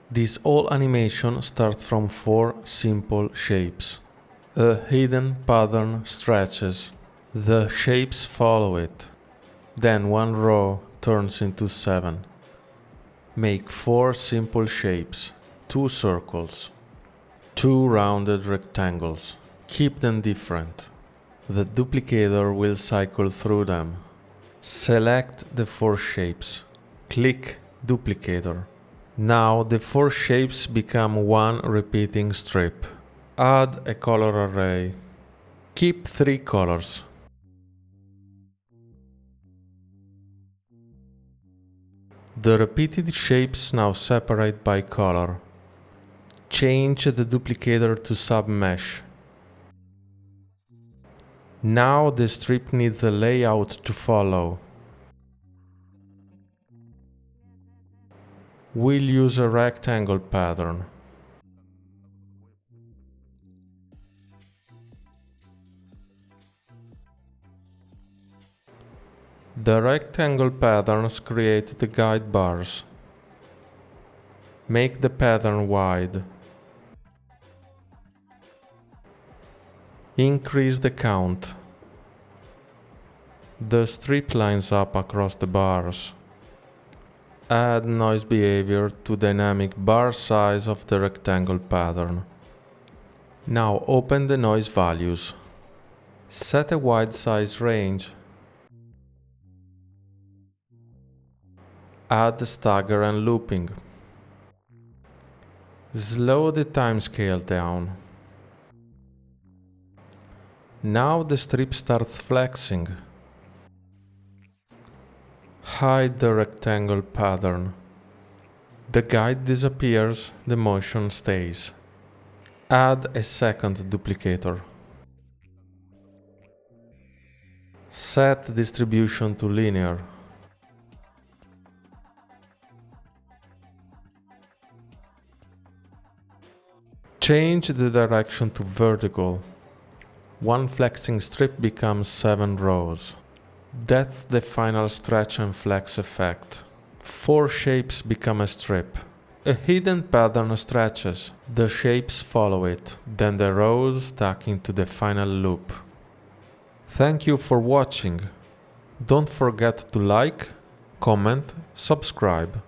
This whole animation starts from 4 simple shapes. A hidden pattern stretches. The shapes follow it. Then one row turns into 7. Make 4 simple shapes, 2 circles, 2 rounded rectangles. Keep them different. The duplicator will cycle through them. Select the 4 shapes. Click Duplicator. Now the 4 shapes become one repeating strip. Add a color array. Keep 3 colors. The repeated shapes now separate by color. Change the duplicator to submesh. Now the strip needs a layout to follow. We'll use a rectangle pattern. The rectangle patterns create the guide bars. Make the pattern wide. Increase the count. The strip lines up across the bars. Add noise behavior to dynamic bar size of the rectangle pattern. Now open the noise values. Set a wide size range. Add stagger and looping. Slow the timescale down. Now the strip starts flexing. Hide the rectangle pattern. The guide disappears, the motion stays. Add a second duplicator. Set distribution to linear. Change the direction to vertical. One flexing strip becomes 7 rows. That's the final stretch and flex effect. 4 shapes become a strip. A hidden pattern stretches. The shapes follow it, then the rows stack into the final loop. Thank you for watching. Don't forget to like, comment, subscribe.